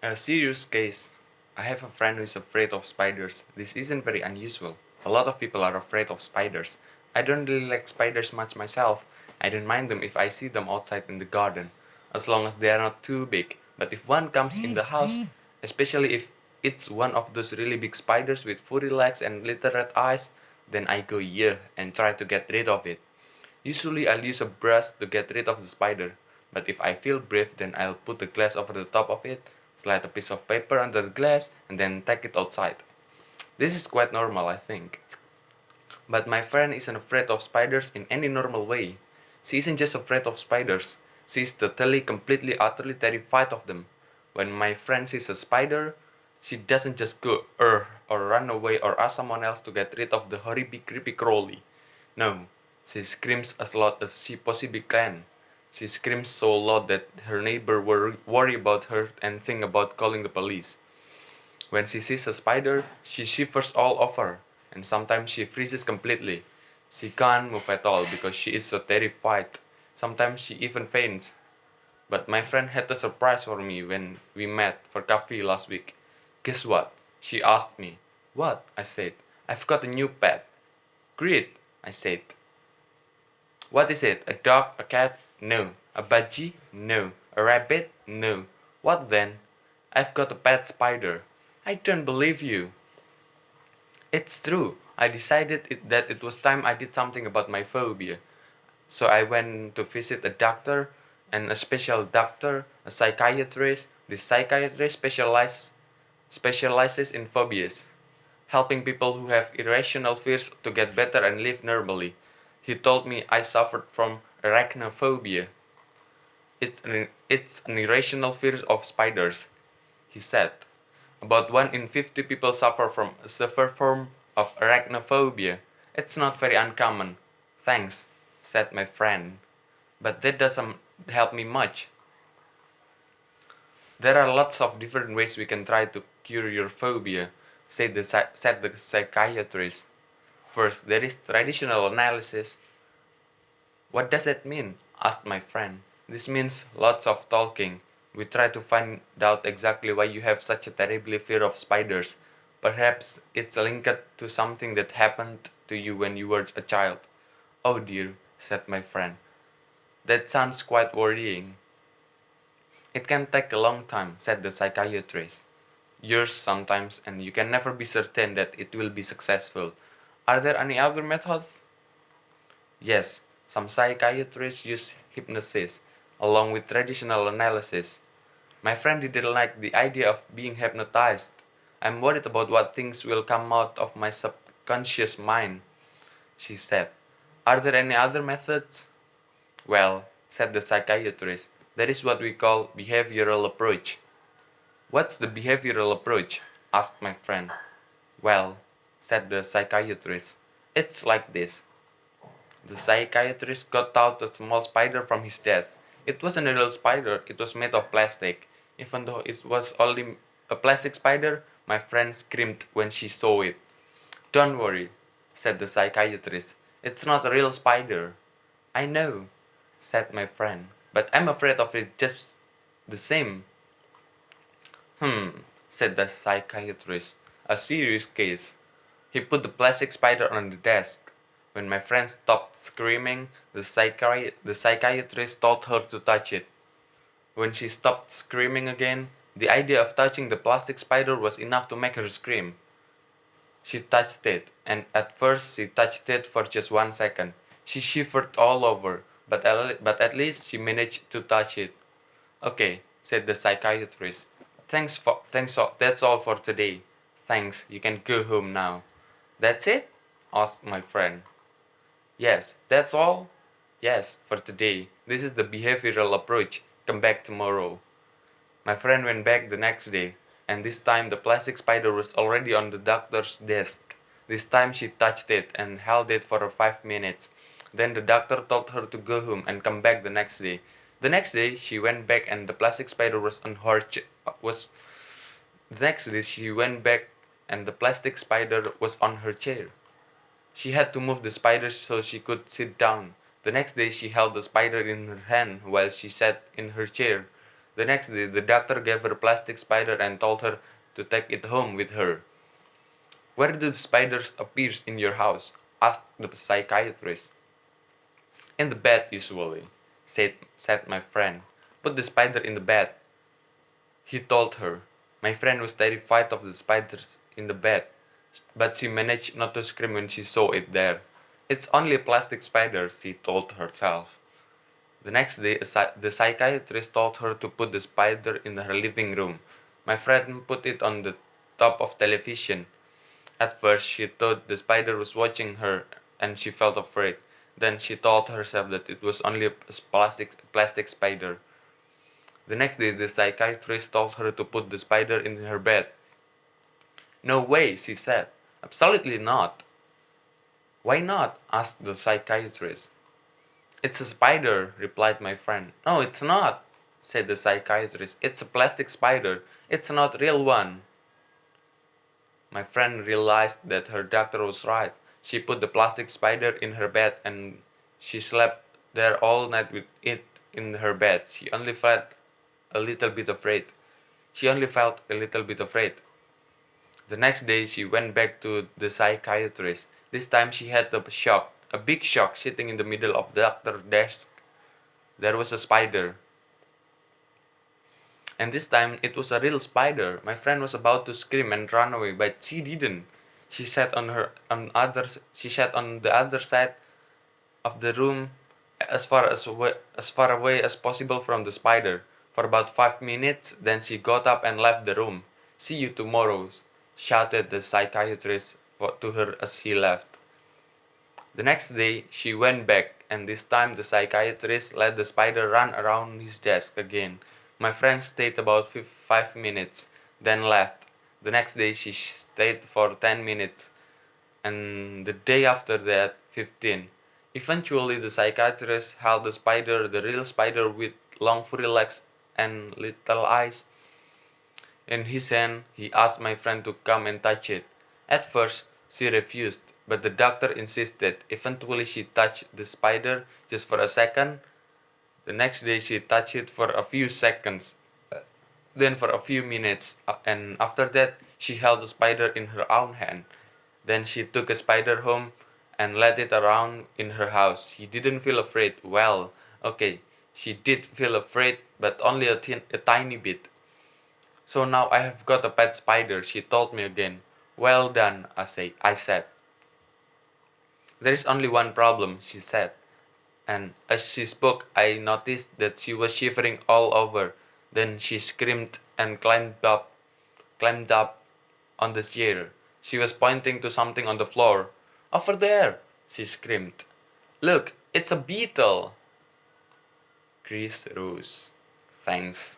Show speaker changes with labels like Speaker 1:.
Speaker 1: A serious case. I have a friend who is afraid of spiders. This isn't very unusual. A lot of people are afraid of spiders. I don't really like spiders much myself. I don't mind them if I see them outside in the garden, as long as they are not too big. But if one comes in the house, especially if it's one of those really big spiders with furry legs and little red eyes, then I go yeah and try to get rid of it. Usually I'll use a brush to get rid of the spider, but if I feel brave then I'll put the glass over the top of it, slide a piece of paper under the glass and then take it outside. This is quite normal, I think. But my friend isn't afraid of spiders in any normal way. She isn't just afraid of spiders, she's totally, completely, utterly terrified of them. When my friend sees a spider, she doesn't just go or run away or ask someone else to get rid of the horrible creepy crawly. No, she screams as loud as she possibly can. She screams so loud that her neighbor worry about her and think about calling the police. When she sees a spider, she shivers all over, and sometimes she freezes completely. She can't move at all because she is so terrified. Sometimes she even faints. But my friend had a surprise for me when we met for coffee last week. Guess what? She asked me. What? I said. I've got a new pet. Great, I said. What is it? A dog? A cat? No. A budgie? No. A rabbit? No. What then? I've got a pet spider. I don't believe you. It's true. I decided that it was time I did something about my phobia. So I went to visit a doctor, and a special doctor, a psychiatrist. This psychiatrist specializes in phobias, helping people who have irrational fears to get better and live normally. He told me I suffered from arachnophobia. It's an irrational fear of spiders, he said. About 1 in 50 people suffer from a severe form of arachnophobia. It's not very uncommon. Thanks, said my friend. But that doesn't help me much. There are lots of different ways we can try to cure your phobia, said the psychiatrist. First, there is traditional analysis. What does that mean? Asked my friend. This means lots of talking. We try to find out exactly why you have such a terrible fear of spiders. Perhaps it's linked to something that happened to you when you were a child. Oh dear, said my friend. That sounds quite worrying. It can take a long time, said the psychiatrist. Years sometimes, and you can never be certain that it will be successful. Are there any other methods? Yes, some psychiatrists use hypnosis, along with traditional analysis. My friend didn't like the idea of being hypnotized. I'm worried about what things will come out of my subconscious mind, she said. Are there any other methods? Well, said the psychiatrist, that is what we call behavioral approach. What's the behavioral approach? Asked my friend. Well, said the psychiatrist, it's like this. The psychiatrist got out a small spider from his desk. It wasn't a real spider, it was made of plastic. Even though it was only a plastic spider, my friend screamed when she saw it. Don't worry, said the psychiatrist. It's not a real spider. I know, said my friend, but I'm afraid of it just the same. Said the psychiatrist. A serious case. He put the plastic spider on the desk. When my friend stopped screaming, the psychiatrist told her to touch it. When she stopped screaming again, the idea of touching the plastic spider was enough to make her scream. She touched it, and at first she touched it for just 1 second. She shivered all over, but at least she managed to touch it. Okay, said the psychiatrist. That's all for today. Thanks, you can go home now. That's it? Asked my friend. Yes, that's all? Yes, for today. This is the behavioral approach. Come back tomorrow. My friend went back the next day, and this time the plastic spider was already on the doctor's desk. This time she touched it and held it for 5 minutes. Then the doctor told her to go home and come back the next day. The next day she went back and the plastic spider was on her The next day she went back and the plastic spider was on her chair. She had to move the spider so she could sit down. The next day she held the spider in her hand while she sat in her chair. The next day, the doctor gave her a plastic spider and told her to take it home with her. Where do the spiders appear in your house? Asked the psychiatrist. In the bed, usually, said my friend. Put the spider in the bed, he told her. My friend was terrified of the spiders in the bed, but she managed not to scream when she saw it there. It's only a plastic spider, she told herself. The next day, the psychiatrist told her to put the spider in her living room. My friend put it on the top of television. At first, she thought the spider was watching her and she felt afraid. Then she told herself that it was only a plastic spider. The next day, the psychiatrist told her to put the spider in her bed. No way, she said. Absolutely not. Why not? Asked the psychiatrist. It's a spider, replied my friend. No, it's not, said the psychiatrist. It's a plastic spider. It's not a real one. My friend realized that her doctor was right. She put the plastic spider in her bed and she slept there all night with it in her bed. She only felt a little bit afraid. The next day she went back to the psychiatrist. This time she had a big shock sitting in the middle of the doctor's desk. There was a spider. And this time it was a real spider. My friend was about to scream and run away, but she didn't. She sat on the other side of the room as far away as possible from the spider for about 5 minutes. Then she got up and left the room. See you tomorrow, shouted the psychiatrist to her as he left. The next day she went back, and this time the psychiatrist let the spider run around his desk again. My friend stayed about 5 minutes, then left. The next day she stayed for 10 minutes, and the day after that 15. Eventually the psychiatrist held the real spider with long furry legs and little eyes, in his hand. He asked my friend to come and touch it. At first she refused, but the doctor insisted. Eventually she touched the spider just for a second. The next day she touched it for a few seconds, then for a few minutes, and after that she held the spider in her own hand. Then she took a spider home and let it around in her house. She didn't feel afraid. Well, okay, she did feel afraid, but only a tiny bit. So now I have got a pet spider, she told me again. Well done, I said. There is only one problem, she said. And as she spoke, I noticed that she was shivering all over. Then she screamed and climbed up on the chair. She was pointing to something on the floor. Over there, she screamed. Look, it's a beetle. Chris Rose. Thanks.